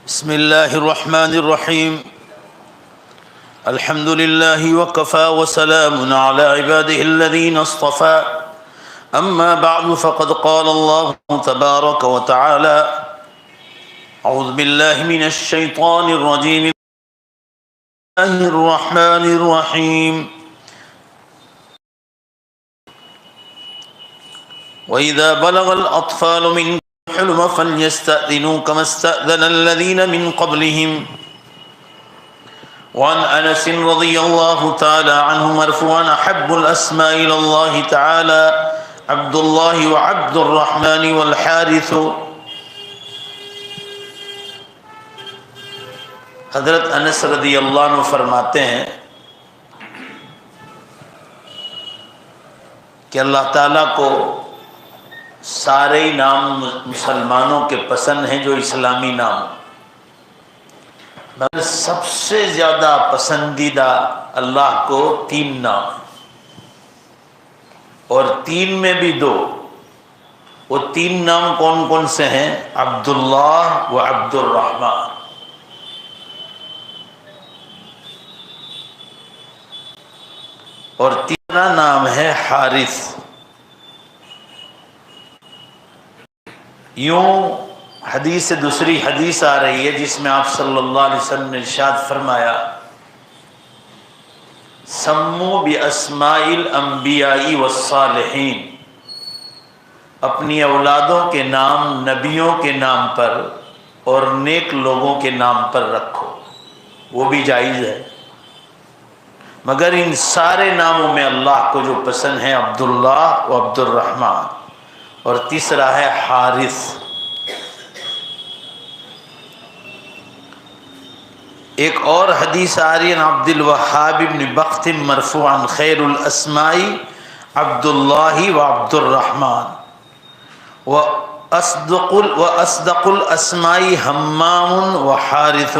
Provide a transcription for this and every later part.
بسم الله الرحمن الرحيم. الحمد لله وكفى وسلام على عباده الذين اصطفى. أما بعد فقد قال الله تبارك وتعالى: أعوذ بالله من الشيطان الرجيم. بسم الله الرحمن الرحيم. وإذا بلغ الأطفال منكم الحلم فليستأذنوا كما استأذن الذين من قبلهم. وعن أنس رضي الله تعالى عنه مرفوعا: أحب الأسماء إلى الله تعالى عبد الله وعبد الرحمن والحارث. حضرت انس رضی اللہ عنہ فرماتے ہیں کہ اللہ تعالیٰ کو سارے نام مسلمانوں کے پسند ہیں جو اسلامی نام، مگر سب سے زیادہ پسندیدہ اللہ کو 3 نام، اور 3 میں بھی 2۔ وہ 3 نام کون کون سے ہیں؟ عبداللہ و عبد الرحمن۔ اور تیسرا نام ہے حارث۔ یوں دوسری حدیث آ رہی ہے جس میں آپ صلی اللہ علیہ وسلم نے ارشاد فرمایا: سمو باسماء الانبیاء والصالحین، اپنی اولادوں کے نام نبیوں کے نام پر اور نیک لوگوں کے نام پر رکھو، وہ بھی جائز ہے، مگر ان سارے ناموں میں اللہ کو جو پسند ہے عبداللہ و عبد الرحمن، اور تیسرا ہے حارث۔ ایک اور حدیث آ رہی ہے عبد الوہاب بن بخت مرفوعا: خیر الاسماء عبداللہ و عبد الرحمن واصدق الاسماء حمام و حارث۔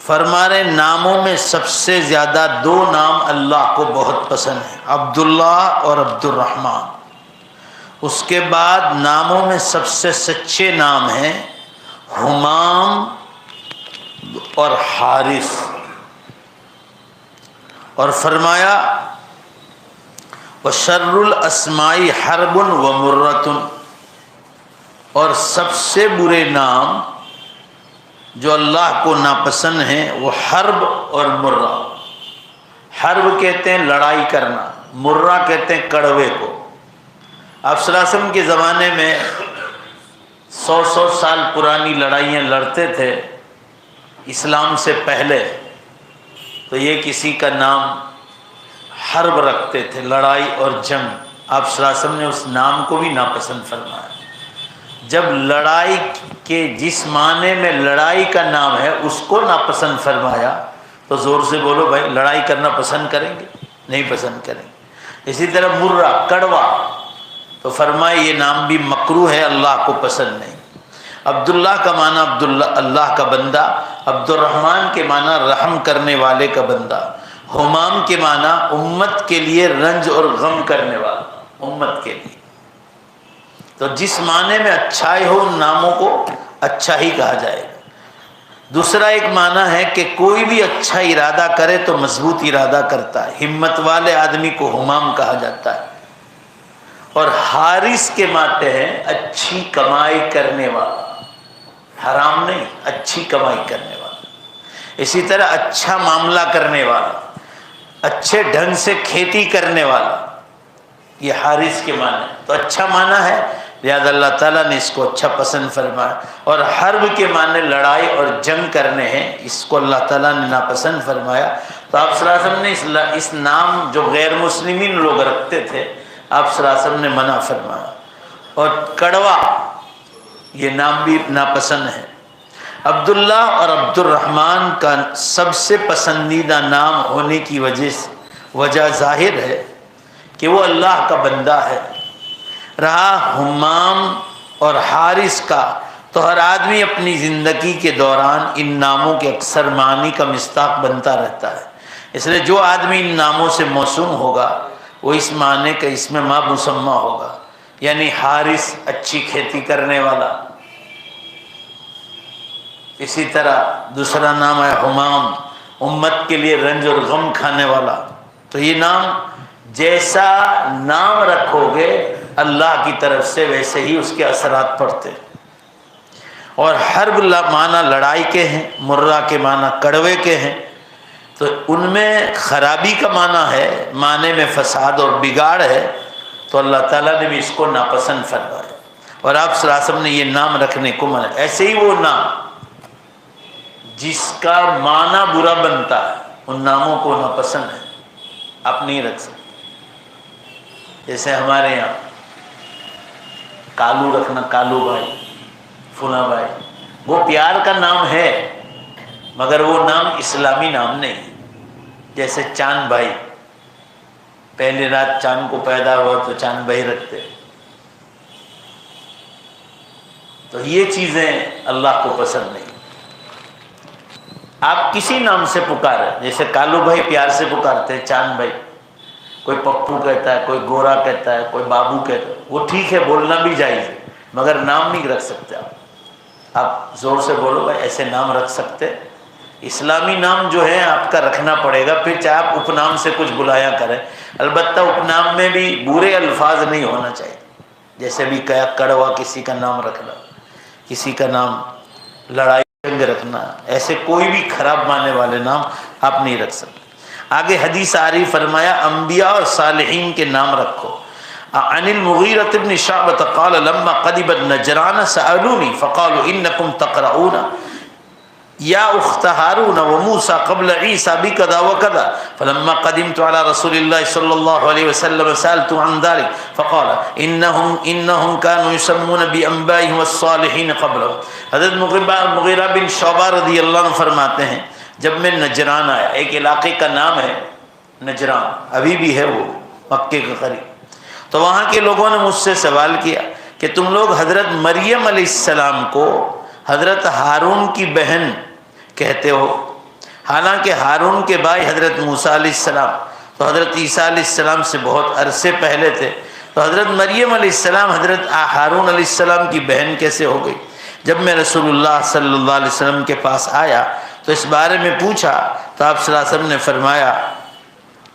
فرما رہے ناموں میں سب سے زیادہ 2 نام اللہ کو بہت پسند ہیں، عبداللہ اور عبد الرحمن۔ اس کے بعد ناموں میں سب سے سچے نام ہیں حمام اور حارث۔ اور فرمایا: وشر الاسماء حرب و مرۃ، اور سب سے برے نام جو اللہ کو ناپسند ہیں وہ حرب اور مرہ۔ حرب کہتے ہیں لڑائی کرنا، مرہ کہتے ہیں کڑوے کو۔ آپ صلی اللہ علیہ وسلم کے زمانے میں 100 سال پرانی لڑائیاں لڑتے تھے اسلام سے پہلے، تو یہ کسی کا نام حرب رکھتے تھے، لڑائی اور جنگ۔ آپ صلی اللہ علیہ وسلم نے اس نام کو بھی ناپسند فرمایا۔ جب لڑائی کے جس معنی میں لڑائی کا نام ہے اس کو ناپسند فرمایا تو زور سے بولو بھائی، لڑائی کرنا پسند کریں گے؟ نہیں پسند کریں گے۔ اسی طرح مرہ کڑوا، تو فرمائے یہ نام بھی مکروہ ہے، اللہ کو پسند نہیں۔ عبداللہ کا معنی عبداللہ اللہ کا بندہ، عبد الرحمن کے معنی رحم کرنے والے کا بندہ، حمام کے معنی امت کے لیے رنج اور غم کرنے والا، امت کے لیے۔ تو جس معنی میں اچھائی ہو ان ناموں کو اچھا ہی کہا جائے گا۔ دوسرا ایک معنی ہے کہ کوئی بھی اچھا ارادہ کرے تو مضبوط ارادہ کرتا ہے، ہمت والے آدمی کو حمام کہا جاتا ہے۔ اور حارث کے معنی ہیں اچھی کمائی کرنے والا، حرام نہیں، اچھی کمائی کرنے والا۔ اسی طرح اچھا معاملہ کرنے والا، اچھے ڈھنگ سے کھیتی کرنے والا، یہ حارث کے معنی ہے۔ تو اچھا معنی ہے، لہذا اللہ تعالیٰ نے اس کو اچھا پسند فرمایا۔ اور حرب کے معنی لڑائی اور جنگ کرنے ہیں، اس کو اللہ تعالیٰ نے ناپسند فرمایا۔ تو آپ صلی اللہ علیہ وسلم نے اس نام جو غیر مسلمین لوگ رکھتے تھے آپ صلی اللہ علیہ وسلم نے منع فرمایا۔ اور کڑوا یہ نام بھی ناپسند ہے۔ عبداللہ اور عبد الرحمن کا سب سے پسندیدہ نام ہونے کی وجہ ظاہر ہے کہ وہ اللہ کا بندہ ہے۔ رہا حمام اور حارث کا، تو ہر آدمی اپنی زندگی کے دوران ان ناموں کے اکثر معنی کا مصداق بنتا رہتا ہے۔ اس لیے جو آدمی ان ناموں سے موسوم ہوگا وہ اس معنی کا اس میں ما مسمى ہوگا، یعنی حارث اچھی کھیتی کرنے والا، اسی طرح دوسرا نام ہے حمام، امت کے لیے رنج اور غم کھانے والا۔ تو یہ نام جیسا نام رکھو گے اللہ کی طرف سے ویسے ہی اس کے اثرات پڑتے۔ اور حرب معنی لڑائی کے ہیں، مرہ کے معنی کڑوے کے ہیں، تو ان میں خرابی کا معنی ہے، معنی میں فساد اور بگاڑ ہے، تو اللہ تعالیٰ نے بھی اس کو ناپسند فرمایا، اور آپ صلی اللہ علیہ وسلم نے یہ نام رکھنے کو منع۔ ایسے ہی وہ نام جس کا معنی برا بنتا ہے ان ناموں کو ناپسند ہے، آپ نہیں رکھ سکتے۔ جیسے ہمارے یہاں کالو رکھنا، کالو بھائی، فلاں بھائی، وہ پیار کا نام ہے مگر وہ نام اسلامی نام نہیں۔ جیسے چاند بھائی، پہلی رات چاند کو پیدا ہوا تو چاند بھائی رکھتے، تو یہ چیزیں اللہ کو پسند نہیں۔ آپ کسی نام سے پکاریں، جیسے کالو بھائی پیار سے پکارتے ہیں، چاند بھائی، کوئی پپو کہتا ہے، کوئی گورا کہتا ہے، کوئی بابو کہتا ہے، وہ ٹھیک ہے، بولنا بھی جائز ہے، مگر نام نہیں رکھ سکتے آپ زور سے بولو بھائی ایسے نام رکھ سکتے؟ اسلامی نام جو ہے آپ کا رکھنا پڑے گا، پھر چاہے آپ اپنام سے کچھ بلایا کریں، البتہ اپنام میں بھی برے الفاظ نہیں ہونا چاہیے، جیسے بھی کیا کڑوا کسی کا نام رکھنا، کسی کا نام لڑائی جنگ رکھنا، ایسے کوئی بھی خراب معنی والے نام آپ نہیں رکھ سکتے۔ آگے حدیث آ رہی، فرمایا انبیاء اور صالحین کے نام رکھو۔ عن المغیرۃ بن شعبۃ قال لما قدمت نجران سألوني فقالوا انکم تقرؤون یا اخت ہارون وموسیٰ قبل عیسیٰ بکذا وکذا فلما قدمت على رسول اللہ صلی اللہ علیہ وسلم سألت عن ذلك فقال انہم كانوا يسمون بانبائهم والصالحین قبلهم۔ حضرت مغیرہ بن شعبہ رضی اللہ عنہ فرماتے ہیں جب میں نجران آیا، ایک علاقے کا نام ہے نجران، ابھی بھی ہے وہ مکے کے قریب، تو وہاں کے لوگوں نے مجھ سے سوال کیا کہ تم لوگ حضرت مریم علیہ السلام کو حضرت ہارون کی بہن کہتے ہو، حالانکہ ہارون کے بھائی حضرت موسیٰ علیہ السلام تو حضرت عیسیٰ علیہ السلام سے بہت عرصے پہلے تھے، تو حضرت مریم علیہ السلام حضرت ہارون علیہ السلام کی بہن کیسے ہو گئی؟ جب میں رسول اللہ صلی اللہ علیہ وسلم کے پاس آیا تو اس بارے میں پوچھا تو آپ صلی اللہ علیہ وسلم نے فرمایا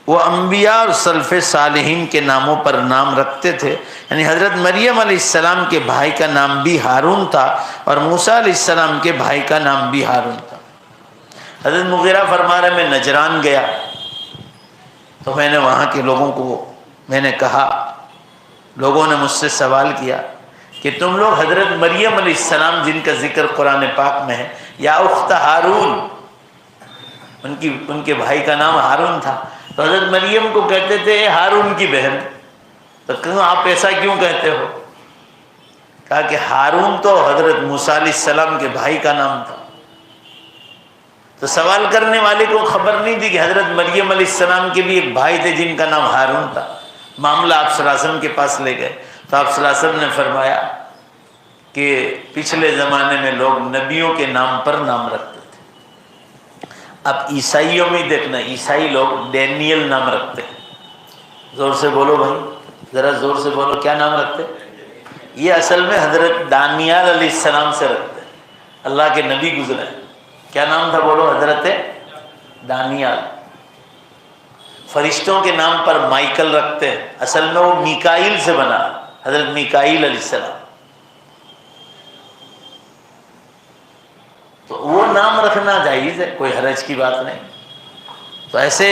وہ انبیاء اور سلف صالحین کے ناموں پر نام رکھتے تھے، یعنی حضرت مریم علیہ السلام کے بھائی کا نام بھی ہارون تھا اور موسیٰ علیہ السلام کے بھائی کا نام بھی ہارون تھا۔ حضرت مغیرہ فرما رہے میں نجران گیا تو میں نے وہاں کے لوگوں کو میں نے کہا، لوگوں نے مجھ سے سوال کیا کہ تم لوگ حضرت مریم علیہ السلام جن کا ذکر قرآن پاک میں ہے، یا اخت ہارون، ان کے بھائی کا نام ہارون تھا، تو حضرت مریم کو کہتے تھے اے ہارون کی بہن، تو کہوں آپ ایسا کیوں کہتے ہو؟ کہا کہ ہارون تو حضرت موسیٰ علیہ السلام کے بھائی کا نام تھا، تو سوال کرنے والے کو خبر نہیں تھی کہ حضرت مریم علیہ السلام کے بھی ایک بھائی تھے جن کا نام ہارون تھا۔ معاملہ آپ صلی اللہ علیہ وسلم کے پاس لے گئے تو آپ صلی اللہ علیہ وسلم نے فرمایا کہ پچھلے زمانے میں لوگ نبیوں کے نام پر نام رکھتے تھے، اب عیسائیوں میں دیکھنا، عیسائی لوگ ڈینیل نام رکھتے ہیں، زور سے بولو بھائی، ذرا زور سے بولو، کیا نام رکھتے؟ یہ اصل میں حضرت دانیال علیہ السلام سے رکھتے ہیں، اللہ کے نبی گزرے، کیا نام تھا بولو؟ حضرت دانیال۔ فرشتوں کے نام پر مائیکل رکھتے ہیں، اصل میں وہ میکائیل سے بنا، حضرت میکائیل علیہ السلام، تو وہ نام رکھنا جائز ہے، کوئی حرج کی بات نہیں۔ تو ایسے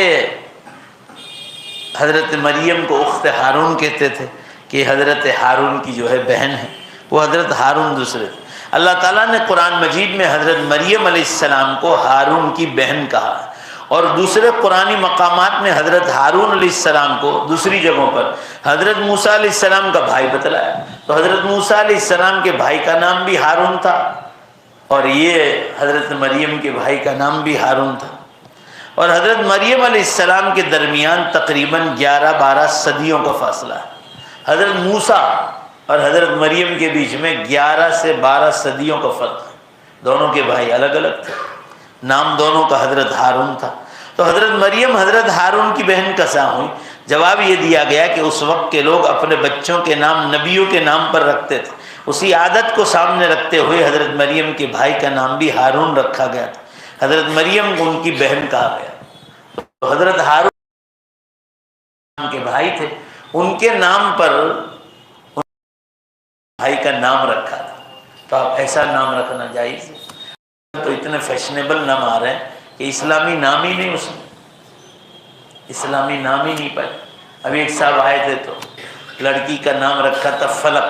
حضرت مریم کو اخت ہارون کہتے تھے کہ حضرت ہارون کی جو ہے بہن ہے، وہ حضرت ہارون دوسرے تھے۔ اللہ تعالیٰ نے قرآن مجید میں حضرت مریم علیہ السلام کو ہارون کی بہن کہا ہے، اور دوسرے قرآنی مقامات میں حضرت ہارون علیہ السلام کو دوسری جگہوں پر حضرت موسیٰ علیہ السلام کا بھائی بتلایا، تو حضرت موسیٰ علیہ السلام کے بھائی کا نام بھی ہارون تھا اور یہ حضرت مریم کے بھائی کا نام بھی ہارون تھا، اور حضرت مریم علیہ السلام کے درمیان تقریباً 11-12 صدیوں کا فاصلہ ہے۔ حضرت موسیٰ اور حضرت مریم کے بیچ میں 11 سے 12 صدیوں کا فرق ہے، دونوں کے بھائی الگ الگ تھے، نام دونوں کا حضرت ہارون تھا۔ تو حضرت مریم حضرت ہارون کی بہن کیسا ہوئی؟ جواب یہ دیا گیا کہ اس وقت کے لوگ اپنے بچوں کے نام نبیوں کے نام پر رکھتے تھے، اسی عادت کو سامنے رکھتے ہوئے حضرت مریم کے بھائی کا نام بھی ہارون رکھا گیا تھا۔ حضرت مریم کو ان کی بہن کہا گیا، تو حضرت ہارون کے بھائی تھے، ان کے نام پر بھائی کا نام رکھا تھا۔ تو آپ ایسا نام رکھنا جائز ہے؟ تو اتنے فیشنیبل نام آ رہے ہیں کہ اسلامی نام ہی نہیں، اس میں اسلامی نام ہی نہیں پائے۔ ابھی ایک صاحب آئے تھے تو لڑکی کا نام رکھا تھا فلک۔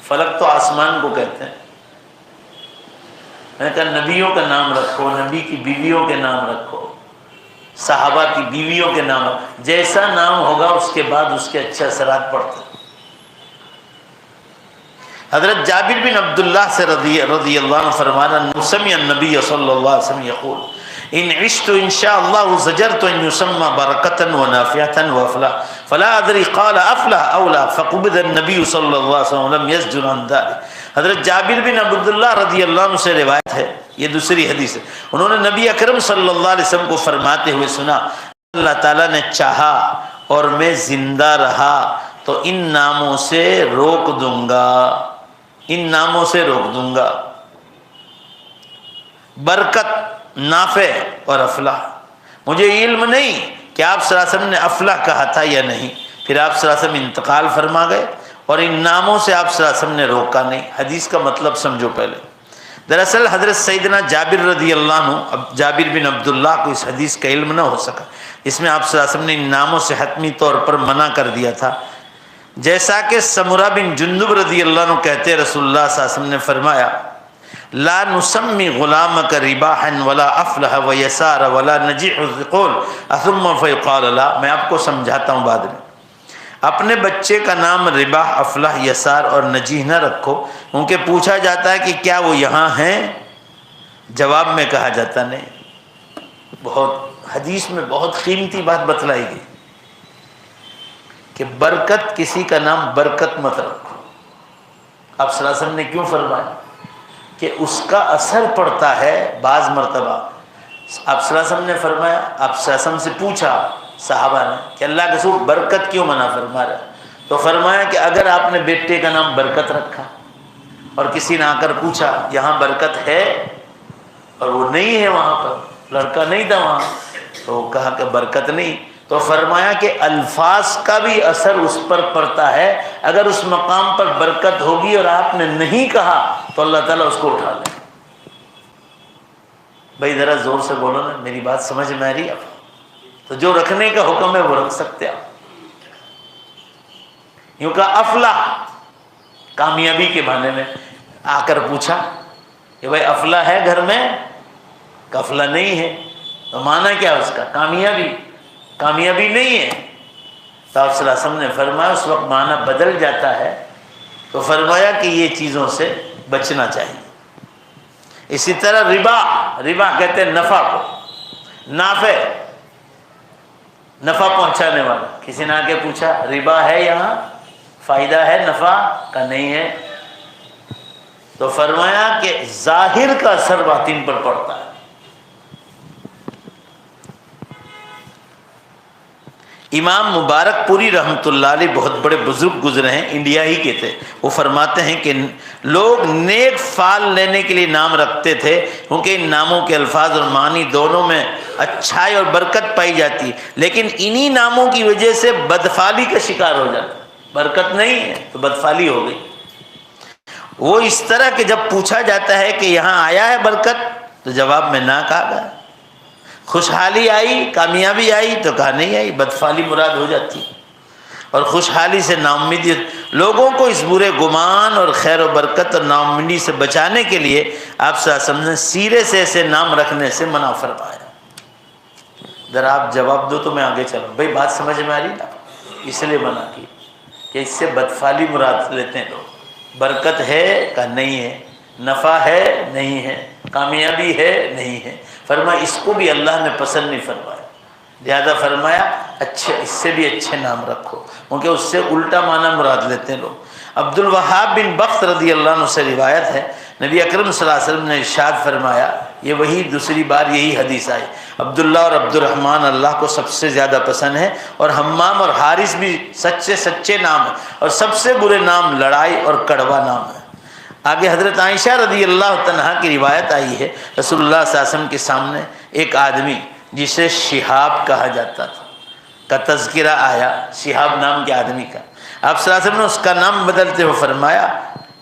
فلک تو آسمان کو کہتے ہیں۔ میں نے کہا نبیوں کا نام رکھو، نبی کی بیویوں کے نام رکھو، صحابہ کی بیویوں کے نام رکھو، جیسا نام ہوگا اس کے بعد اس کے اچھے اثرات پڑتے ہیں۔ حضرت جابر بن عبداللہ سے رضی اللہ عنہ فرمانا، سمع النبی صلی اللہ علیہ وسلم یقول ان عشت ان شاء اللہ زجرت ان يسمى برکة ونافعة وافلاح فلا ادری قال افلح او لا فقبض النبی صلی اللہ علیہ وسلم لم يزجر عن ذلك۔ حضرت جابر بن عبداللہ رضی اللہ عنہ سے روایت ہے، یہ دوسری حدیث ہے، انہوں نے نبی اکرم صلی اللہ علیہ وسلم کو فرماتے ہوئے سنا، اللہ تعالیٰ نے چاہا اور میں زندہ رہا تو ان ناموں سے روک دوں گا، ان ناموں سے روک دوں گا، برکت، نافع اور افلاح۔ مجھے علم نہیں کہ آپ صلی اللہ علیہ وسلم نے افلاح کہا تھا یا نہیں، پھر آپ صلی اللہ علیہ وسلم انتقال فرما گئے اور ان ناموں سے آپ صلی اللہ علیہ وسلم نے روکا نہیں۔ حدیث کا مطلب سمجھو پہلے۔ دراصل حضرت سیدنا جابر رضی اللہ عنہ، جابر بن عبداللہ کو اس حدیث کا علم نہ ہو سکا، اس میں آپ صلی اللہ علیہ وسلم نے ان ناموں سے حتمی طور پر منع کر دیا تھا، جیسا کہ سمرہ بن جندب رضی اللہ عنہ کہتے رسول اللہ صلی اللہ علیہ وسلم نے فرمایا لا نسمی غلامک رباحا ولا افلح ویسار ولا نجیح الذقول ثم فیقال لا۔ میں آپ کو سمجھاتا ہوں بعد میں۔ اپنے بچے کا نام رباح، افلح، یسار اور نجیح نہ رکھو، کیونکہ پوچھا جاتا ہے کہ کیا وہ یہاں ہیں؟ جواب میں کہا جاتا نہیں۔ بہت حدیث میں بہت قیمتی بات بتلائی گئی کہ برکت، کسی کا نام برکت مت رکھو۔ آپ صلی اللہ علیہ وسلم نے کیوں فرمایا؟ کہ اس کا اثر پڑتا ہے بعض مرتبہ۔ آپ صلی اللہ علیہ وسلم نے فرمایا، آپ صلی اللہ علیہ وسلم سے پوچھا صحابہ نے کہ اللہ کے رسول برکت کیوں منع فرما رہا ہے؟ تو فرمایا کہ اگر آپ نے بیٹے کا نام برکت رکھا اور کسی نے آ کر پوچھا یہاں برکت ہے اور وہ نہیں ہے، وہاں پر لڑکا نہیں تھا وہاں، تو وہ کہا کہ برکت نہیں، تو فرمایا کہ الفاظ کا بھی اثر اس پر پڑتا ہے۔ اگر اس مقام پر برکت ہوگی اور آپ نے نہیں کہا تو اللہ تعالیٰ اس کو اٹھا لے۔ بھائی ذرا زور سے بولو نا، میری بات سمجھ میں آ رہی ہے آپ؟ تو جو رکھنے کا حکم ہے وہ رکھ سکتے آپ۔ یوں کہا افلاح، کامیابی کے معنی میں آ کر پوچھا کہ بھائی افلاح ہے گھر میں؟ کہ افلاح نہیں ہے، تو معنی کیا اس کا؟ کامیابی، کامیابی نہیں ہے۔ تو آپ صلی اللہ علیہ وسلم نے فرمایا اس وقت معنی بدل جاتا ہے، تو فرمایا کہ یہ چیزوں سے بچنا چاہیے۔ اسی طرح ربا، ربا کہتے ہیں نفع کو، نافع، نفع پہنچانے والا۔ کسی نے آ کے پوچھا ربا ہے یہاں، فائدہ ہے نفع؟ کا نہیں ہے، تو فرمایا کہ ظاہر کا اثر باطن پر پڑتا ہے۔ امام مبارک پوری رحمۃ اللہ علیہ بہت بڑے بزرگ گزرے ہیں، انڈیا ہی کے تھے، وہ فرماتے ہیں کہ لوگ نیک فال لینے کے لیے نام رکھتے تھے کیونکہ ان ناموں کے الفاظ اور معنی دونوں میں اچھائی اور برکت پائی جاتی، لیکن انہی ناموں کی وجہ سے بدفالی کا شکار ہو جاتا۔ برکت نہیں ہے تو بدفالی ہو گئی۔ وہ اس طرح کہ جب پوچھا جاتا ہے کہ یہاں آیا ہے برکت تو جواب میں نہ کہا گیا، خوشحالی آئی، کامیابی آئی تو کہا نہیں آئی، بدفالی مراد ہو جاتی۔ اور خوشحالی سے ناامیدی، لوگوں کو اس برے گمان اور خیر و برکت اور ناامیدی سے بچانے کے لیے آپ صلی اللہ علیہ وسلم نے سیرے سے ایسے نام رکھنے سے منع فرمایا۔ ذرا آپ جواب دو تو میں آگے چلوں۔ بھائی بات سمجھ میں آ رہی نا؟ اس لیے منع کی کہ اس سے بدفالی مراد لیتے ہیں لوگ۔ برکت ہے کہ نہیں ہے، نفع ہے نہیں ہے، کامیابی ہے نہیں ہے، فرمایا اس کو بھی اللہ نے پسند نہیں فرمایا، لہذا فرمایا اچھے، اس سے بھی اچھے نام رکھو، کیونکہ اس سے الٹا معنی مراد لیتے ہیں لوگ۔ عبد الوہاب بن بخت رضی اللہ عنہ سے روایت ہے، نبی اکرم صلی اللہ علیہ وسلم نے ارشاد فرمایا، یہ وہی دوسری بار یہی حدیث آئی، عبداللہ اور عبد الرحمن اللہ کو سب سے زیادہ پسند ہے، اور حمام اور حارث بھی سچے نام ہیں، اور سب سے برے نام لڑائی اور کڑوا نام ہے۔ آگے حضرت عائشہ رضی اللہ عنہا کی روایت آئی ہے، رسول اللہ صلی اللہ علیہ وسلم کے سامنے ایک آدمی جسے شہاب کہا جاتا تھا کا تذکرہ آیا، شہاب نام کے آدمی کا۔ آپ صلی اللہ علیہ وسلم نے اس کا نام بدلتے ہوئے فرمایا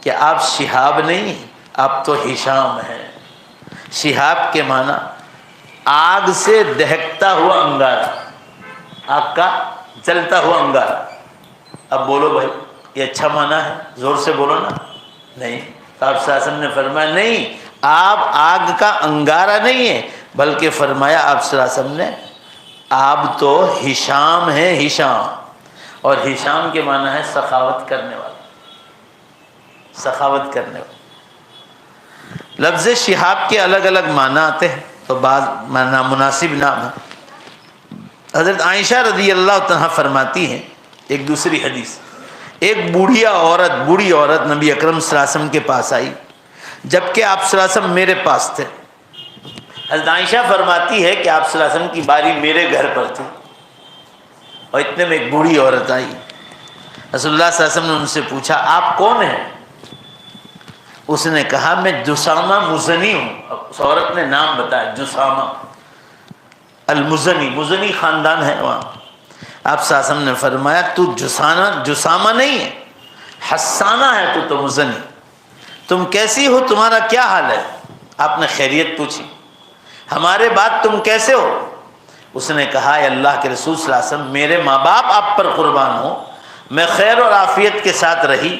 کہ آپ شہاب نہیں ہیں، آپ تو ہشام ہیں۔ شہاب کے معنی آگ سے دہکتا ہوا انگارہ، آگ کا جلتا ہوا انگارہ۔ اب بولو بھائی یہ اچھا معنی ہے، زور سے بولو نا۔ نہیں، تو آپ صلی اللہ علیہ وسلم نے فرمایا نہیں، آپ آگ کا انگارہ نہیں ہے، بلکہ فرمایا آپ صلی اللہ علیہ وسلم نے آپ تو ہشام ہیں، ہشام۔ اور ہشام کے معنی ہے سخاوت کرنے والا، سخاوت کرنے والا۔ لفظ شہاب کے الگ الگ معنی آتے ہیں، تو بعض معنی مناسب نام ہے۔ حضرت عائشہ رضی اللہ عنہا فرماتی ہیں ایک دوسری حدیث، ایک بوڑھی عورت نبی اکرم صلی اللہ علیہ وسلم کے پاس آئی جبکہ آپ صلی اللہ علیہ وسلم میرے پاس تھے۔ حضرت عائشہ فرماتی ہے کہ آپ صلی اللہ علیہ وسلم کی باری میرے گھر پر تھی، اور اتنے میں ایک بوڑھی عورت آئی۔ رسول اللہ صلی اللہ علیہ وسلم نے ان سے پوچھا آپ کون ہیں؟ اس نے کہا میں جسامہ مزنی ہوں۔ اس عورت نے نام بتایا، جسامہ المزنی، مزنی خاندان ہے وہاں۔ آپ صلی اللہ علیہ وسلم نے فرمایا تو جسامہ نہیں ہے، حسانہ ہے تو مزنی۔ تم کیسی ہو، تمہارا کیا حال ہے؟ آپ نے خیریت پوچھی۔ ہمارے بعد تم کیسے ہو؟ اس نے کہا اے اللہ کے رسول صلی اللہ علیہ وسلم میرے ماں باپ آپ پر قربان ہو، میں خیر اور عافیت کے ساتھ رہی۔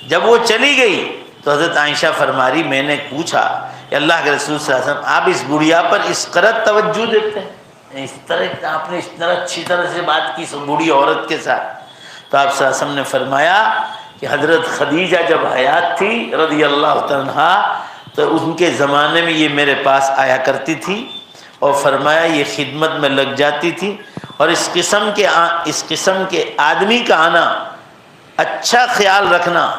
جب وہ چلی گئی تو حضرت عائشہ فرماری میں نے پوچھا کہ اللہ کے رسول صلی اللہ علیہ وسلم آپ اس بڑھیا پر اس قدر توجہ دیتے ہیں، اس طرح آپ نے اس طرح اچھی طرح سے بات کی بوڑھی عورت کے ساتھ؟ تو آپ صلی اللہ علیہ وسلم نے فرمایا کہ حضرت خدیجہ جب حیات تھی رضی اللہ عنہا تو ان کے زمانے میں یہ میرے پاس آیا کرتی تھی، اور فرمایا یہ خدمت میں لگ جاتی تھی، اور اس قسم کے آدمی کا آنا اچھا خیال رکھنا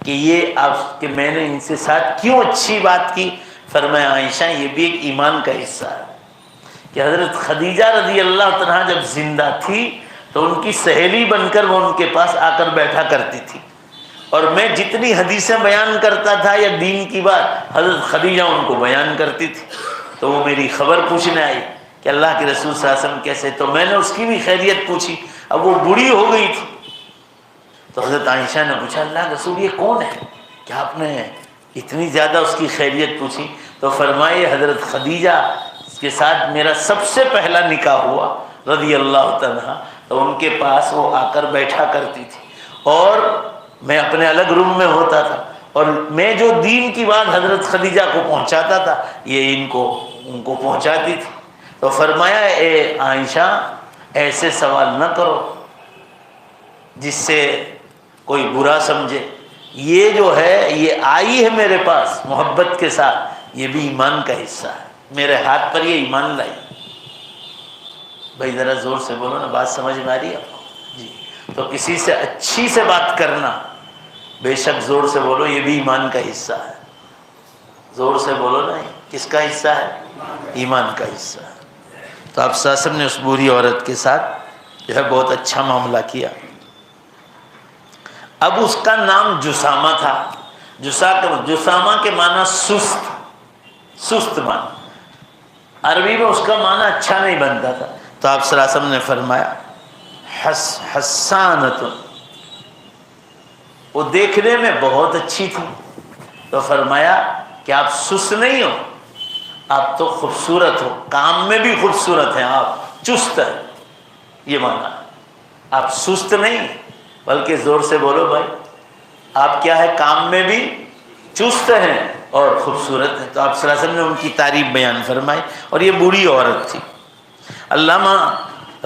کہ یہ آپ کہ میں نے ان سے ساتھ کیوں اچھی بات کی۔ فرمایا عائشہ یہ بھی ایک ایمان کا حصہ ہے کہ حضرت خدیجہ رضی اللہ عنہا جب زندہ تھی تو ان کی سہیلی بن کر وہ ان کے پاس آ کر بیٹھا کرتی تھی، اور میں جتنی حدیثیں بیان کرتا تھا یا دین کی بات حضرت خدیجہ ان کو بیان کرتی تھی، تو وہ میری خبر پوچھنے آئی کہ اللہ کے رسول صلی اللہ علیہ وسلم کیسے، تو میں نے اس کی بھی خیریت پوچھی۔ اب وہ بوڑھی ہو گئی تھی تو حضرت عائشہ نے پوچھا اللہ کے رسول یہ کون ہے کہ آپ نے اتنی زیادہ اس کی خیریت پوچھی؟ تو فرمائے حضرت خدیجہ کے ساتھ میرا سب سے پہلا نکاح ہوا رضی اللہ عنہا، تو ان کے پاس وہ آ کر بیٹھا کرتی تھی، اور میں اپنے الگ روم میں ہوتا تھا، اور میں جو دین کی بات حضرت خدیجہ کو پہنچاتا تھا یہ ان کو پہنچاتی تھی۔ تو فرمایا اے عائشہ ایسے سوال نہ کرو جس سے کوئی برا سمجھے، یہ جو ہے یہ آئی ہے میرے پاس محبت کے ساتھ، یہ بھی ایمان کا حصہ ہے، میرے ہاتھ پر یہ ایمان لائی۔ بھائی ذرا زور سے بولو نا، بات سمجھ میں آ رہی ہے آپ کو؟ جی، تو کسی سے اچھی سے بات کرنا، بے شک زور سے بولو یہ بھی ایمان کا حصہ ہے۔ زور سے بولو نا، کس کا حصہ ہے؟ ایمان کا حصہ ہے۔ تو آپ صلی اللہ علیہ وسلم نے اس بوڑھی عورت کے ساتھ جو ہے بہت اچھا معاملہ کیا۔ اب اس کا نام جسامہ تھا۔ جسامہ کے معنی سست معنی، عربی میں اس کا معنی اچھا نہیں بنتا تھا، تو آپ صلی اللہ علیہ وسلم نے فرمایا حسانۃ، وہ دیکھنے میں بہت اچھی تھی، تو فرمایا کہ آپ سست نہیں ہو، آپ تو خوبصورت ہو، کام میں بھی خوبصورت ہیں، آپ چست ہیں، یہ معنی، آپ سست نہیں بلکہ زور سے بولو بھائی آپ کیا ہے، کام میں بھی چست ہیں اور خوبصورت ہیں۔ تو آپ صلی اللہ علیہ وسلم نے ان کی تعریف بیان فرمائی، اور یہ بوڑھی عورت تھی۔ علامہ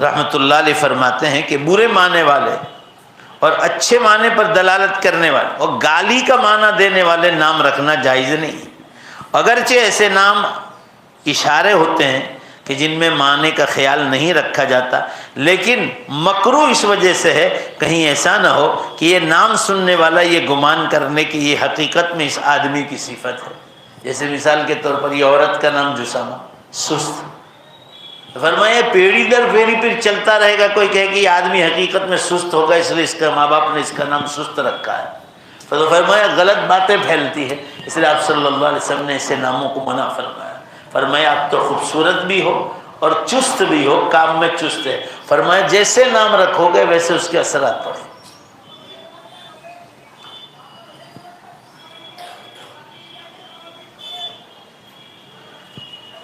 رحمۃ اللہ علیہ فرماتے ہیں کہ برے معنی والے اور اچھے معنی پر دلالت کرنے والے اور گالی کا معنی دینے والے نام رکھنا جائز نہیں، اگرچہ ایسے نام اشارے ہوتے ہیں کہ جن میں معنی کا خیال نہیں رکھا جاتا، لیکن مکروہ اس وجہ سے ہے کہیں ایسا نہ ہو کہ یہ نام سننے والا یہ گمان کرنے کہ یہ حقیقت میں اس آدمی کی صفت ہے۔ جیسے مثال کے طور پر یہ عورت کا نام جسامہ، سست، فرمایا پیڑھی در پیڑھی پھر چلتا رہے گا، کوئی کہے کہ یہ آدمی حقیقت میں سست ہوگا اس لیے اس کا ماں باپ نے اس کا نام سست رکھا ہے، تو فرمایا غلط باتیں پھیلتی ہے، اس لیے آپ صلی اللہ علیہ وسلم نے ایسے ناموں کو منع فرمایا۔ فرمایا آپ تو خوبصورت بھی ہو اور چست بھی ہو، کام میں چست ہے، فرمایا جیسے نام رکھو گے ویسے اس کے اثرات پڑیں۔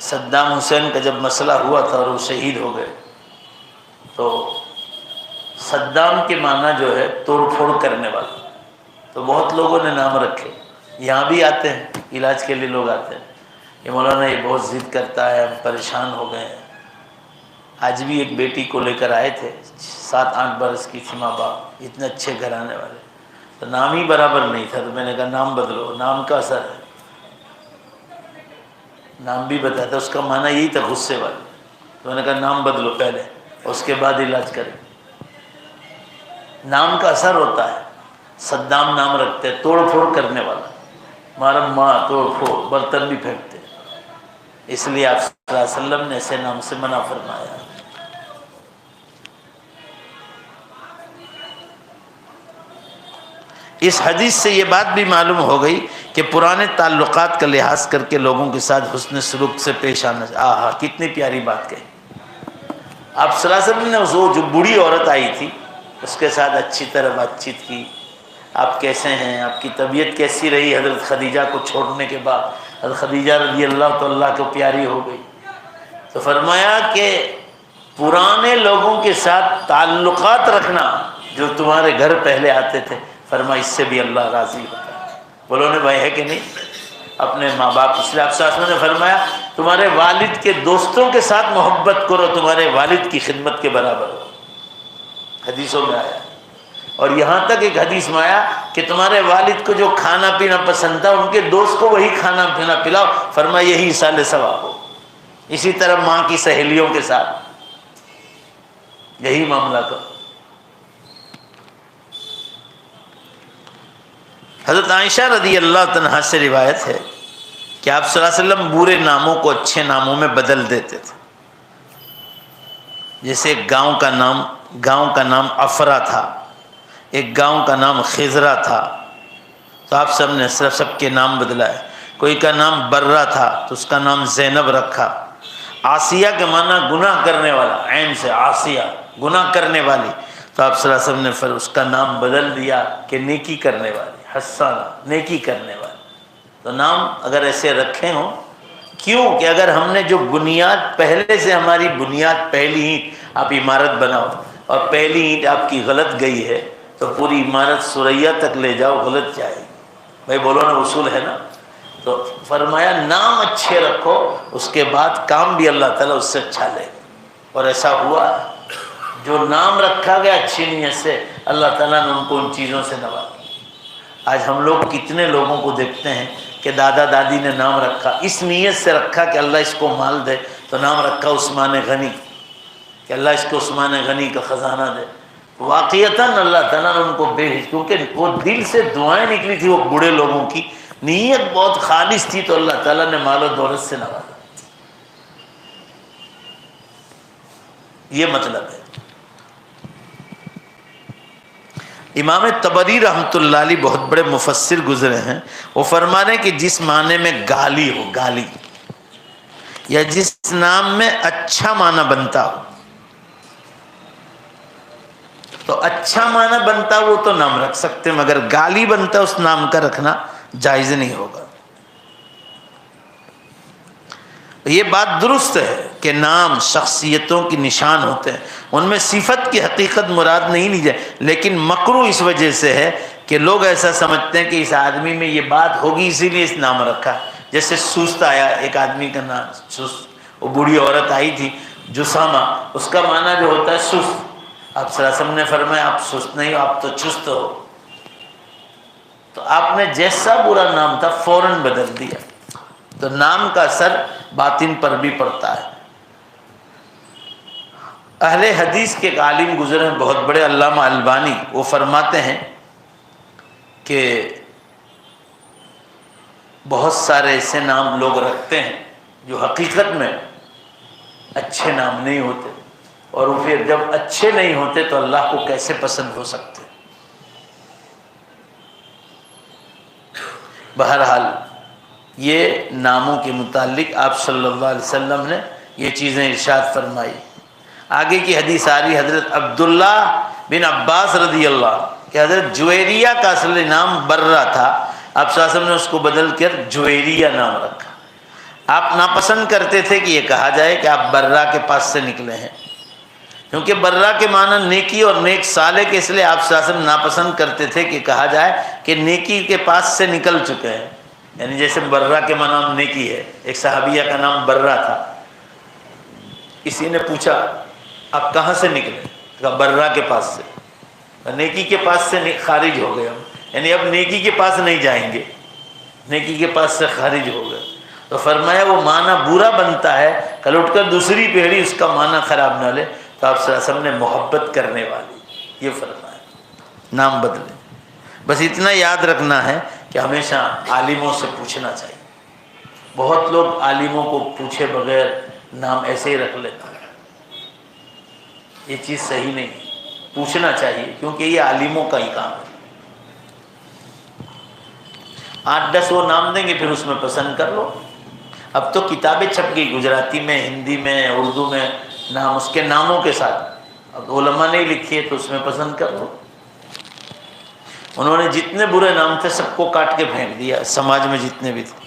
صدام حسین کا جب مسئلہ ہوا تھا اور وہ شہید ہو گئے، تو صدام کے معنی جو ہے توڑ پھوڑ کرنے والا، تو بہت لوگوں نے نام رکھے، یہاں بھی آتے ہیں علاج کے لیے لوگ آتے ہیں، یہ مولانا یہ بہت ضد کرتا ہے، ہم پریشان ہو گئے ہیں۔ آج بھی ایک بیٹی کو لے کر آئے تھے، 7-8 برس کی تھی، ماں باپ اتنے اچھے گھرانے والے، تو نام ہی برابر نہیں تھا، تو میں نے کہا نام بدلو، نام کا اثر ہے۔ نام بھی بتایا تھا، اس کا معنی یہی تھا غصے والے، تو میں نے کہا نام بدلو پہلے، اس کے بعد علاج کریں۔ نام کا اثر ہوتا ہے۔ صدام نام رکھتے ہیں توڑ پھوڑ کرنے والا، مارم ماں توڑ پھوڑ، برتن بھی پھینکتے، اس لیے آپ صلی اللہ علیہ وسلم نے ایسے نام سے منع فرمایا۔ اس حدیث سے یہ بات بھی معلوم ہو گئی کہ پرانے تعلقات کا لحاظ کر کے لوگوں کے ساتھ حسن سلوک سے پیش آنا۔ آہا کتنی پیاری بات کہی آپ صلی اللہ علیہ وسلم نے۔ وہ جو بوڑھی عورت آئی تھی اس کے ساتھ اچھی طرح بات چیت کی، آپ کیسے ہیں، آپ کی طبیعت کیسی رہی حضرت خدیجہ کو چھوڑنے کے بعد؟ حضرت خدیجہ رضی اللہ تو اللہ کو پیاری ہو گئی، تو فرمایا کہ پرانے لوگوں کے ساتھ تعلقات رکھنا جو تمہارے گھر پہلے آتے تھے، فرمایا اس سے بھی اللہ راضی ہوتا ہے۔ بولو نے بھائی ہے کہ نہیں؟ اپنے ماں باپ، اس لیے آپ صلی اللہ علیہ وسلم نے فرمایا تمہارے والد کے دوستوں کے ساتھ محبت کرو، تمہارے والد کی خدمت کے برابر ہو، حدیثوں میں آیا۔ اور یہاں تک ایک حدیث میں آیا کہ تمہارے والد کو جو کھانا پینا پسند تھا ان کے دوست کو وہی کھانا پینا پلاؤ، فرمایا یہی ایصال ثواب ہو۔ اسی طرح ماں کی سہیلیوں کے ساتھ یہی معاملہ کرو۔ حضرت عائشہ رضی اللہ عنہا سے روایت ہے کہ آپ صلی اللہ علیہ وسلم برے ناموں کو اچھے ناموں میں بدل دیتے تھے۔ جیسے ایک گاؤں کا نام افرا تھا، ایک گاؤں کا نام خزرہ تھا، تو آپ سب نے سب کے نام بدلائے۔ کوئی کا نام برہ تھا تو اس کا نام زینب رکھا۔ آسیہ کے معنی گناہ کرنے والا، عین سے آسیہ گناہ کرنے والی، تو آپ صلی اللہ علیہ وسلم نے پھر اس کا نام بدل دیا کہ نیکی کرنے والی، حسانہ نیکی کرنے والی۔ تو نام اگر ایسے رکھے ہوں، کیوں کہ اگر ہم نے جو بنیاد پہلے سے ہماری بنیاد پہلی اینٹ آپ عمارت بناؤ اور پہلی اینٹ آپ کی غلط گئی ہے تو پوری عمارت سریا تک لے جاؤ غلط جائے گی۔ بھائی بولو نا، اصول ہے نا۔ تو فرمایا نام اچھے رکھو، اس کے بعد کام بھی اللہ تعالیٰ اس سے اچھا لے گا۔ اور ایسا ہوا، جو نام رکھا گیا اچھی نیت سے، اللہ تعالیٰ نے ان کو ان چیزوں سے نوازا۔ آج ہم لوگ کتنے لوگوں کو دیکھتے ہیں کہ دادا دادی نے نام رکھا، اس نیت سے رکھا کہ اللہ اس کو مال دے، تو نام رکھا عثمان غنی، کہ اللہ اس کو عثمان غنی کا خزانہ دے۔ واقعتاً اللہ تعالیٰ نے ان کو کیونکہ وہ دل سے دعائیں نکلی تھی، وہ بوڑھے لوگوں کی نیت بہت خالص تھی، تو اللہ تعالیٰ نے مال و دولت سے نوازا۔ یہ مطلب ہے۔ امام طبری رحمۃ اللہ علیہ بہت بڑے مفسر گزرے ہیں، وہ فرمانے ہیں کہ جس معنی میں گالی ہو، گالی یا جس نام میں اچھا معنی بنتا ہو، تو اچھا معنی بنتا وہ تو نام رکھ سکتے ہیں، مگر گالی بنتا اس نام کا رکھنا جائز نہیں ہوگا۔ یہ بات درست ہے کہ نام شخصیتوں کی نشان ہوتے ہیں، ان میں صفت کی حقیقت مراد نہیں لی جائے، لیکن مکروہ اس وجہ سے ہے کہ لوگ ایسا سمجھتے ہیں کہ اس آدمی میں یہ بات ہوگی اسی لیے اس نام رکھا۔ جیسے سست آیا، ایک آدمی کا نام سست، وہ بوڑھی عورت آئی تھی جسامہ، اس کا معنی جو ہوتا ہے سست۔ آپ صلی اللہ علیہ وسلم نے فرمایا آپ سست نہیں ہو، آپ تو چست ہو۔ تو آپ نے جیسا برا نام تھا فوراً بدل دیا۔ تو نام کا اثر باطن پر بھی پڑتا ہے۔ اہل حدیث کے ایک عالم گزرے ہیں بہت بڑے، علامہ البانی، وہ فرماتے ہیں کہ بہت سارے ایسے نام لوگ رکھتے ہیں جو حقیقت میں اچھے نام نہیں ہوتے، اور وہ پھر جب اچھے نہیں ہوتے تو اللہ کو کیسے پسند ہو سکتے۔ بہرحال یہ ناموں کے متعلق آپ صلی اللہ علیہ وسلم نے یہ چیزیں ارشاد فرمائی۔ آگے کی حدیث آ رہی حضرت عبداللہ بن عباس رضی اللہ عنہ کہ حضرت جویریہ کا اصل نام برہ تھا، آپ صلی اللہ علیہ وسلم نے اس کو بدل کر جویریہ نام رکھا۔ آپ ناپسند کرتے تھے کہ یہ کہا جائے کہ آپ برہ کے پاس سے نکلے ہیں، کیونکہ برہ کے معنی نیکی اور نیک صالح کے، اس لیے آپ صلی اللہ علیہ وسلم ناپسند کرتے تھے کہ کہا جائے کہ نیکی کے پاس سے نکل چکے ہیں، یعنی جیسے برہ کے معنی نیکی ہے۔ ایک صحابیہ کا نام برہ تھا، کسی نے پوچھا آپ کہاں سے نکلے؟ کہا برہ کے پاس سے، نیکی کے پاس سے خارج ہو گئے ہم، یعنی اب نیکی کے پاس نہیں جائیں گے، نیکی کے پاس سے خارج ہو گئے۔ تو فرمایا وہ معنی برا بنتا ہے، کل اٹھ کر دوسری پیڑھی اس کا معنی خراب نہ لے، تو آپ صلی اللہ علیہ وسلم نے محبت کرنے والی یہ فرمایا، نام بدلے۔ بس اتنا یاد رکھنا ہے کہ ہمیشہ عالموں سے پوچھنا چاہیے۔ بہت لوگ عالموں کو پوچھے بغیر نام ایسے ہی رکھ لیتے ہیں، یہ چیز صحیح نہیں، پوچھنا چاہیے، کیونکہ یہ عالموں کا ہی کام ہے۔ 8-10 وہ نام دیں گے، پھر اس میں پسند کر لو۔ اب تو کتابیں چھپ گئی گجراتی میں، ہندی میں، اردو میں، نام اس کے ناموں کے ساتھ، اب علماء نے لکھی ہے تو اس میں پسند کر لو۔ انہوں نے جتنے برے نام تھے سب کو کاٹ کے پھینک دیا، سماج میں جتنے بھی تھے۔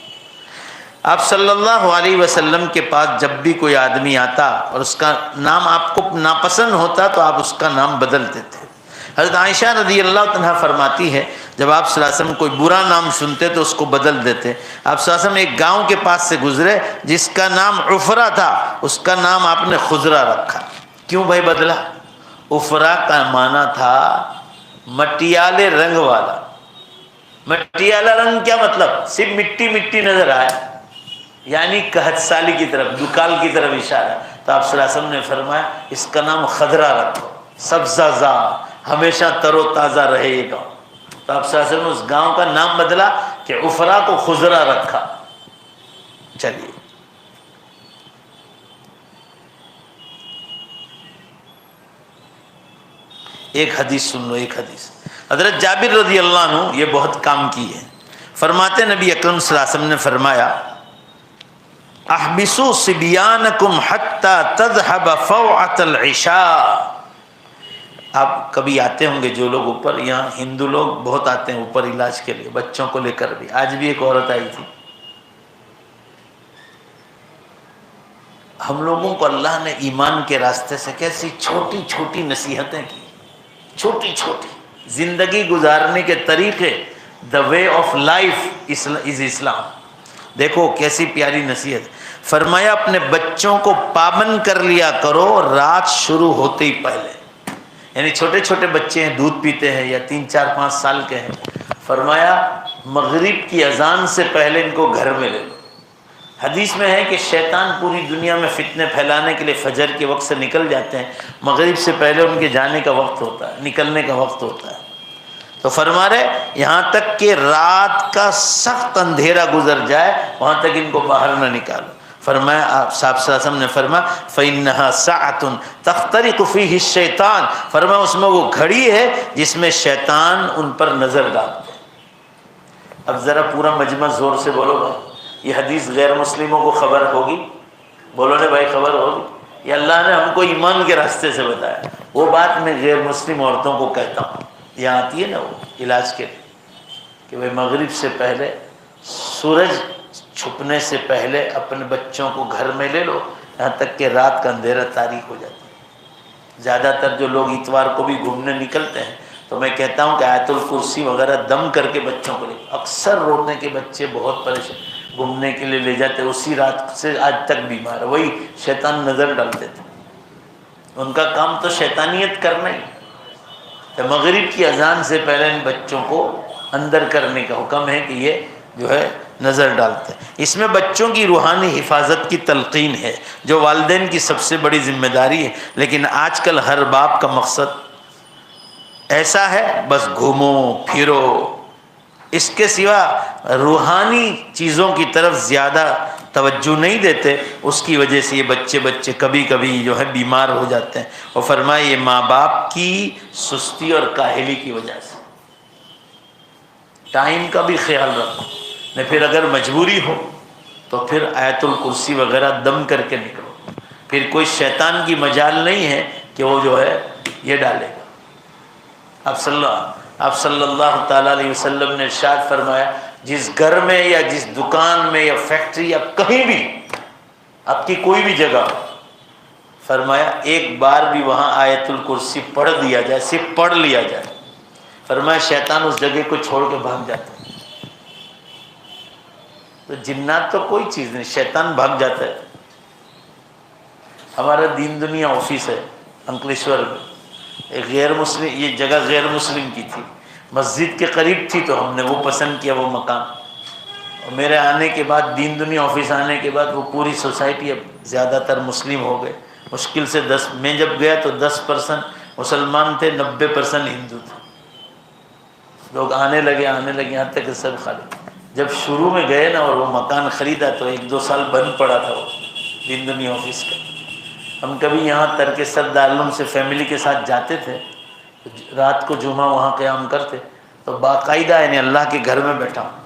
آپ صلی اللہ علیہ وسلم کے پاس جب بھی کوئی آدمی آتا اور اس کا نام آپ کو ناپسند ہوتا تو آپ اس کا نام بدلتے تھے۔ حضرت عائشہ رضی اللہ عنہا فرماتی ہے جب آپ صلی اللہ علیہ وسلم کوئی برا نام سنتے تو اس کو بدل دیتے۔ آپ صلی اللہ علیہ وسلم ایک گاؤں کے پاس سے گزرے جس کا نام عفرہ تھا، اس کا نام آپ نے خضرہ رکھا۔ کیوں بھائی بدلا؟ عفرہ کا معنی تھا مٹیالے رنگ والا۔ مٹیالہ رنگ کیا مطلب؟ صرف مٹی مٹی نظر آئے، یعنی قحط سالی کی طرف، دکال کی طرف اشارہ۔ تو آپ صلی اللہ علیہ وسلم نے فرمایا اس کا نام خضرہ رکھو، سبزہ زار، ہمیشہ تر و تازہ رہے یہ گاؤں۔ تو آپ صلی اللہ علیہ وسلم نے اس گاؤں کا نام بدلا کہ عفرہ کو خضرہ رکھا۔ چلیے ایک حدیث سن لو، ایک حدیث حضرت جابر رضی اللہ عنہ یہ بہت کام کی ہے۔ فرماتے نبی اکرم صلی اللہ علیہ وسلم نے فرمایا احبسوا صبیانکم حتی تذهب فوعۃ العشاء۔ آپ کبھی آتے ہوں گے جو لوگ اوپر، یہاں ہندو لوگ بہت آتے ہیں اوپر علاج کے لیے، بچوں کو لے کر بھی۔ آج بھی ایک عورت آئی تھی۔ ہم لوگوں کو اللہ نے ایمان کے راستے سے کیسی چھوٹی چھوٹی نصیحتیں کی، چھوٹی چھوٹی زندگی گزارنے کے طریقے، دا وے آف لائف از اسلام۔ دیکھو کیسی پیاری نصیحت۔ فرمایا اپنے بچوں کو پابند کر لیا کرو رات شروع ہوتے ہی پہلے، یعنی چھوٹے چھوٹے بچے ہیں، دودھ پیتے ہیں یا 3-4-5 سال کے ہیں، فرمایا مغرب کی اذان سے پہلے ان کو گھر میں لے لو۔ حدیث میں ہے کہ شیطان پوری دنیا میں فتنے پھیلانے کے لیے فجر کے وقت سے نکل جاتے ہیں، مغرب سے پہلے ان کے جانے کا وقت ہوتا ہے، نکلنے کا وقت ہوتا ہے۔ تو فرما رہے یہاں تک کہ رات کا سخت اندھیرا گزر جائے وہاں تک ان کو باہر نہ نکالو۔ فرمایا آپ صلی اللہ علیہ وسلم نے فرمایا فَإِنَّهَا سَاعَةٌ تَخْتَرِقُ فِيهِ الشَّيْطَانُ، فرمایا اس میں وہ گھڑی ہے جس میں شیطان ان پر نظر ڈالتے ہیں۔ اب ذرا پورا مجمع زور سے بولو بھائی، یہ حدیث غیر مسلموں کو خبر ہوگی؟ بولو نے بھائی خبر ہوگی؟ یہ اللہ نے ہم کو ایمان کے راستے سے بتایا۔ وہ بات میں غیر مسلم عورتوں کو کہتا ہوں، یہاں آتی ہے نا وہ علاج کے لیے کہ بھائی مغرب سے پہلے، سورج چھپنے سے پہلے اپنے بچوں کو گھر میں لے لو، یہاں تک کہ رات کا اندھیرا تاریک ہو جاتا ہے۔ زیادہ تر جو لوگ اتوار کو بھی گھومنے نکلتے ہیں تو میں کہتا ہوں کہ آیت الکرسی وغیرہ دم کر کے بچوں کو لے، اکثر رونے کے بچے بہت پریشان گھومنے کے لیے لے جاتے، اسی رات سے آج تک بیمار ہے، وہی شیطان نظر ڈالتے تھے۔ ان کا کام تو شیطانیت کرنا ہی، تو مغرب کی اذان سے پہلے ان بچوں کو اندر کرنے کا حکم ہے کہ یہ جو ہے نظر ڈالتے ہیں۔ اس میں بچوں کی روحانی حفاظت کی تلقین ہے جو والدین کی سب سے بڑی ذمہ داری ہے، لیکن آج کل ہر باپ کا مقصد ایسا ہے بس گھومو پھرو، اس کے سوا روحانی چیزوں کی طرف زیادہ توجہ نہیں دیتے، اس کی وجہ سے یہ بچے کبھی کبھی جو ہے بیمار ہو جاتے ہیں۔ اور فرمائے یہ ماں باپ کی سستی اور کاہلی کی وجہ سے۔ ٹائم کا بھی خیال رکھو، نہیں پھر اگر مجبوری ہو تو پھر آیت الکرسی وغیرہ دم کر کے نکلو، پھر کوئی شیطان کی مجال نہیں ہے کہ وہ جو ہے یہ ڈالے گا۔ آپ صلی اللہ تعالیٰ علیہ وسلم نے ارشاد فرمایا، جس گھر میں یا جس دکان میں یا فیکٹری یا کہیں بھی آپ کی کوئی بھی جگہ، فرمایا ایک بار بھی وہاں آیت الکرسی پڑھ دیا جائے، صرف پڑھ لیا جائے، فرمایا شیطان اس جگہ کو چھوڑ کے بھاگ جاتا ہے۔ تو جنات تو کوئی چیز نہیں، شیطان بھاگ جاتا ہے۔ ہمارا دین دنیا آفس ہے انکلیشور میں، ایک غیر مسلم، یہ جگہ غیر مسلم کی تھی، مسجد کے قریب تھی، تو ہم نے وہ پسند کیا وہ مکان، اور میرے آنے کے بعد دین دنیا آفس آنے کے بعد وہ پوری سوسائٹی اب زیادہ تر مسلم ہو گئے، مشکل سے 10، میں جب گیا تو 10% مسلمان تھے، 90% ہندو تھے، لوگ آنے لگے یہاں تک کہ سب خالی۔ جب شروع میں گئے نا اور وہ مکان خریدا تو 1-2 سال بند پڑا تھا وہ دین دنیا آفس کا۔ ہم کبھی یہاں ترک صد عالم سے فیملی کے ساتھ جاتے تھے، رات کو جمعہ وہاں قیام کرتے، تو باقاعدہ یعنی اللہ کے گھر میں بیٹھا ہوں،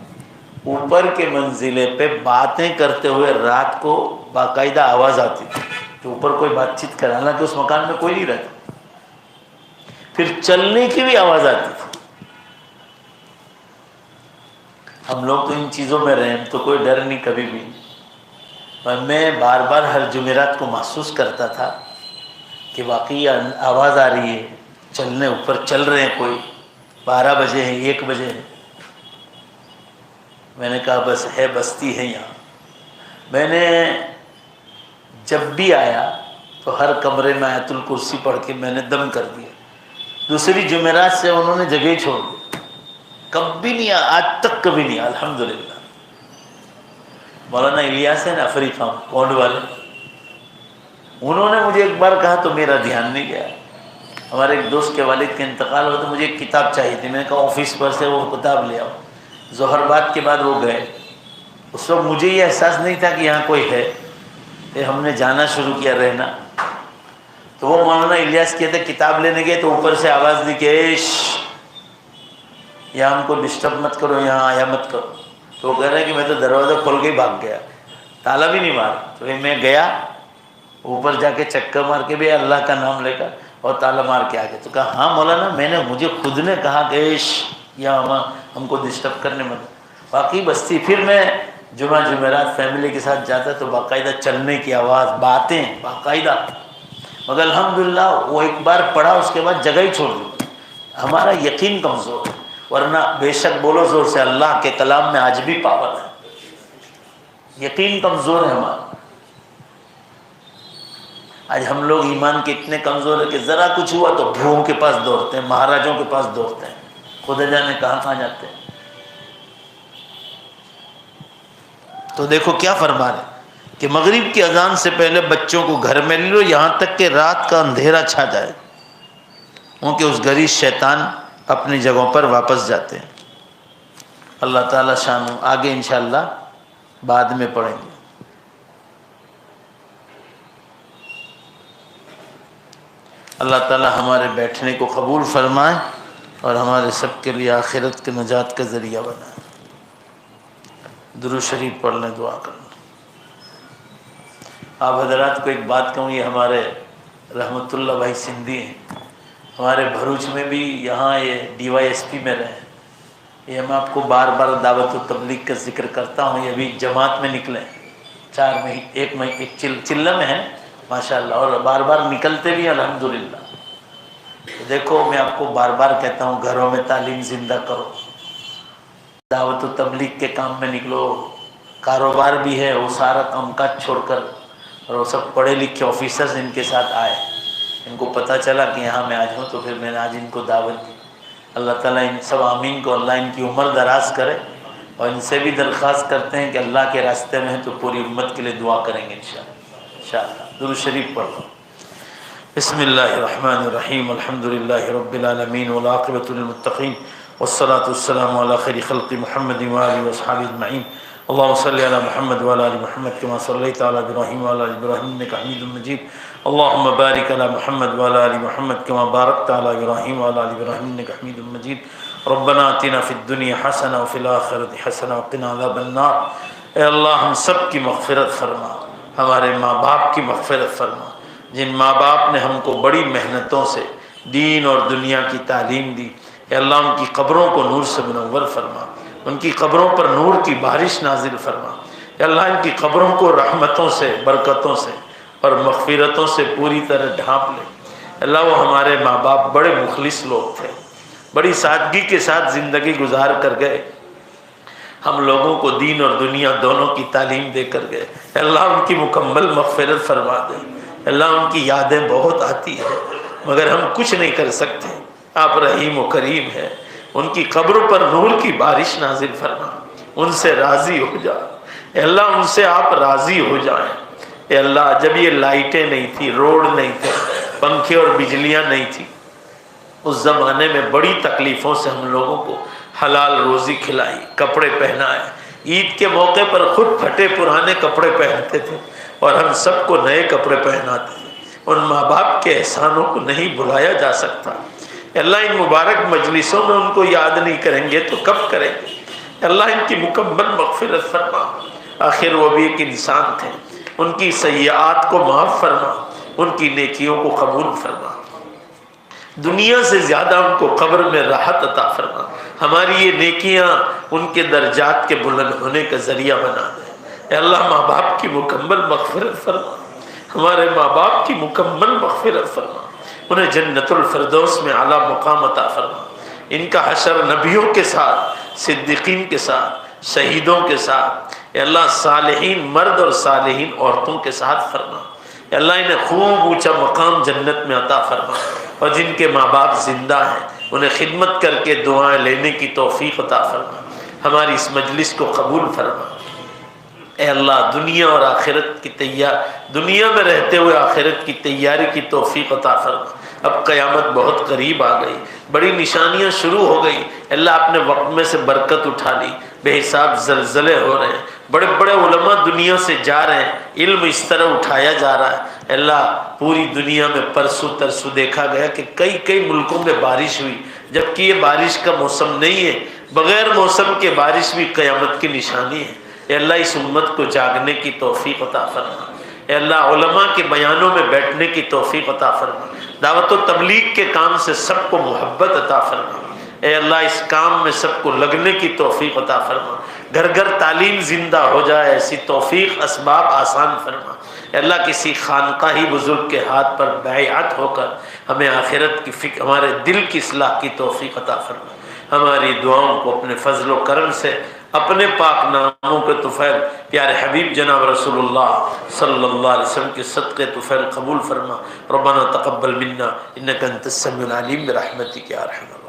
اوپر کے منزلے پہ باتیں کرتے ہوئے رات کو باقاعدہ آواز آتی تھی کہ اوپر کوئی بات چیت کر، حالانکہ اس مکان میں کوئی نہیں رہتا، پھر چلنے کی بھی آواز آتی تھی۔ ہم لوگ تو ان چیزوں میں رہے ہیں تو کوئی ڈر نہیں کبھی بھی، اور میں بار بار ہر جمعرات کو محسوس کرتا تھا کہ واقعی آواز آ رہی ہے، چلنے اوپر چل رہے ہیں، کوئی 12 بجے ہیں، 1 بجے ہیں۔ میں نے کہا بس ہے، بستی ہے یہاں۔ میں نے جب بھی آیا تو ہر کمرے میں آیت الکرسی پڑھ کے میں نے دم کر دیا، دوسری جمعرات سے انہوں نے جگہ ہی چھوڑ دی، کبھی نہیں، آج تک کبھی نہیں، الحمدللہ۔ مولانا الیاس ہیں نا افریقہ کونڈ والے، انہوں نے مجھے ایک بار کہا تو میرا دھیان نہیں گیا، ہمارے ایک دوست کے والد کا انتقال ہوا تو مجھے ایک کتاب چاہیے تھی، میں نے کہا آفس پر سے وہ کتاب لے آؤ، ظہر بعد کے بعد وہ گئے، اس وقت مجھے یہ احساس نہیں تھا کہ یہاں کوئی ہے، پھر ہم نے جانا شروع کیا رہنا، تو وہ مولانا الیاس کہتے کتاب لینے گئے تو اوپر سے آواز دی کہ یہاں ہم کو ڈسٹرب مت کرو، یہاں آیا مت کرو، تو وہ کہہ رہے ہیں کہ میں تو دروازہ کھول کے ہی بھاگ گیا، تالا بھی نہیں مارا، تو میں گیا اوپر جا کے چکر مار کے بھی اللہ کا نام لے کر اور تالا مار کے آ گیا، تو کہا ہاں مولانا مجھے خود نے کہا کہ یہاں ہم کو ڈسٹرب کرنے مت، واقعی بستی۔ پھر میں جمعرات فیملی کے ساتھ جاتا تو باقاعدہ چلنے کی آواز، باتیں باقاعدہ، مگر الحمدللہ وہ ایک بار پڑھا اس کے بعد جگہ ہی چھوڑ دی۔ ہمارا یقین کمزور ہے، ورنہ بے شک بولو زور سے اللہ کے کلام میں آج بھی پاور ہے، یقین کمزور ہے ہمارا۔ آج ہم لوگ ایمان کے اتنے کمزور ہیں کہ ذرا کچھ ہوا تو بھوؤں کے پاس دوڑتے ہیں، مہاراجوں کے پاس دوڑتے ہیں، خدا جانے کہاں جاتے ہیں۔ تو دیکھو کیا فرما رہے کہ مغرب کی اذان سے پہلے بچوں کو گھر میں لے لو یہاں تک کہ رات کا اندھیرا چھا جائے، کیونکہ اس گھڑی شیطان اپنی جگہوں پر واپس جاتے ہیں۔ اللہ تعالیٰ شان آگے انشاءاللہ بعد میں پڑھیں گے۔ اللہ تعالیٰ ہمارے بیٹھنے کو قبول فرمائے اور ہمارے سب کے لیے آخرت کے نجات کا ذریعہ بنائے۔ درود شریف پڑھ لیں، دعا کریں۔ آپ حضرات کو ایک بات کہوں، یہ ہمارے رحمت اللہ بھائی سندھی ہیں، ہمارے بھروچ میں بھی یہاں یہ DYSP میں رہے، یہ میں آپ کو بار بار دعوت و تبلیغ کا ذکر کرتا ہوں، یہ بھی جماعت میں نکلے 4 مہینے، ایک چلہ میں ہے ماشاءاللہ، اور بار بار نکلتے بھی الحمدللہ۔ دیکھو میں آپ کو بار بار کہتا ہوں گھروں میں تعلیم زندہ کرو، دعوت و تبلیغ کے کام میں نکلو، کاروبار بھی ہے وہ سارا کام کاج چھوڑ کر، اور وہ سب پڑھے لکھے آفیسرز ان کے ساتھ آئے، ان کو پتہ چلا کہ یہاں میں آج ہوں تو پھر میں نے آج ان کو دعوت دی۔ اللہ تعالیٰ ان سب آمین کو اللہ ان کی عمر دراز کرے، اور ان سے بھی درخواست کرتے ہیں کہ اللہ کے راستے میں ہیں تو پوری امت کے لیے دعا کریں گے انشاءاللہ۔ درود شریف پڑھ لو۔ بسم اللہ الرحمن الرحیم، الحمدللہ رب العالمین والعاقبۃ للمتقین والصلاة والسلام علی خیر خلق محمد وآلہ وصحبہ اجمعین۔ اللهم صل على محمد وعلى ال محمد كما صليت على ابراهيم وعلى ال ابراهيم انك حميد مجيد اللهم بارك على محمد وعلى ال محمد كما باركت على ابراهيم وعلى ال ابراهيم انك حميد مجيد ربنا آتنا فی الدنیا حسنہ وفی الآخرۃ حسنہ وقنا عذاب النار۔ اے اللہ ہم سب کی مغفرت فرما، ہمارے ماں باپ کی مغفرت فرما، جن ماں باپ نے ہم کو بڑی محنتوں سے دین اور دنیا کی تعلیم دی، اے اللہ ان کی قبروں کو نور سے منور فرما، ان کی قبروں پر نور کی بارش نازل فرما، اے اللہ ان کی قبروں کو رحمتوں سے، برکتوں سے اور مغفرتوں سے پوری طرح ڈھانپ لے۔ اللہ وہ ہمارے ماں باپ بڑے مخلص لوگ تھے، بڑی سادگی کے ساتھ زندگی گزار کر گئے، ہم لوگوں کو دین اور دنیا دونوں کی تعلیم دے کر گئے۔ اللہ ان کی مکمل مغفرت فرما دے۔ اللہ ان کی یادیں بہت آتی ہیں مگر ہم کچھ نہیں کر سکتے، آپ رحیم و کریم ہیں، ان کی قبر پر نور کی بارش نازل فرما، ان سے راضی ہو جا۔ اے اللہ ان سے آپ راضی ہو جائیں۔ اے اللہ جب یہ لائٹیں نہیں تھی، روڈ نہیں تھے، پنکھے اور بجلیاں نہیں تھی، اس زمانے میں بڑی تکلیفوں سے ہم لوگوں کو حلال روزی کھلائی، کپڑے پہنائے، عید کے موقع پر خود پھٹے پرانے کپڑے پہنتے تھے اور ہم سب کو نئے کپڑے پہناتے تھے۔ ان ماں باپ کے احسانوں کو نہیں بھلایا جا سکتا۔ اللہ ان مبارک مجلسوں میں ان کو یاد نہیں کریں گے تو کب کریں گے؟ اللہ ان کی مکمل مغفرت فرما۔ آخر وہ بھی ایک انسان تھے، ان کی سیئات کو معاف فرما، ان کی نیکیوں کو قبول فرما، دنیا سے زیادہ ان کو قبر میں راحت عطا فرما۔ ہماری یہ نیکیاں ان کے درجات کے بلند ہونے کا ذریعہ بنا دے۔ اے اللہ ماں باپ کی مکمل مغفرت فرما، ہمارے ماں باپ کی مکمل مغفرت فرما، انہیں جنت الفردوس میں اعلیٰ مقام عطا فرما۔ ان کا حشر نبیوں کے ساتھ، صدیقین کے ساتھ، شہیدوں کے ساتھ، اے اللہ صالحین مرد اور صالحین عورتوں کے ساتھ فرما۔ اے اللہ انہیں خوب اونچا مقام جنت میں عطا فرما، اور جن کے ماں باپ زندہ ہیں انہیں خدمت کر کے دعائیں لینے کی توفیق عطا فرما۔ ہماری اس مجلس کو قبول فرما۔ اے اللہ دنیا اور آخرت کی دنیا میں رہتے ہوئے آخرت کی تیاری کی توفیق عطا فرما۔ اب قیامت بہت قریب آ گئی، بڑی نشانیاں شروع ہو گئی، اللہ اپنے وقت میں سے برکت اٹھا لی، بے حساب زلزلے ہو رہے ہیں، بڑے بڑے علماء دنیا سے جا رہے ہیں، علم اس طرح اٹھایا جا رہا ہے۔ اللہ پوری دنیا میں پرسوں ترسوں دیکھا گیا کہ کئی ملکوں میں بارش ہوئی، جبکہ یہ بارش کا موسم نہیں ہے، بغیر موسم کے بارش بھی قیامت کی نشانی ہے۔ اے اللہ اس امت کو جاگنے کی توفیق عطا فرما۔ اے اللہ علماء کے بیانوں میں بیٹھنے کی توفیق عطا فرما، دعوت و تبلیغ کے کام سے سب کو محبت عطا فرما۔ اے اللہ اس کام میں سب کو لگنے کی توفیق عطا فرما، گھر گھر تعلیم زندہ ہو جائے ایسی توفیق اسباب آسان فرما۔ اے اللہ کسی خانقاہی بزرگ کے ہاتھ پر بیعت ہو کر ہمیں آخرت کی فکر، ہمارے دل کی اصلاح کی توفیق عطا فرما۔ ہماری دعاؤں کو اپنے فضل و کرم سے، اپنے پاک ناموں کے طفیل پیارے حبیب جناب رسول اللہ صلی اللہ علیہ وسلم کے صدقے طفیل قبول فرما۔ ربنا تقبل منا انک انت السمیع العلیم برحمتک یا ارحم الراحمین۔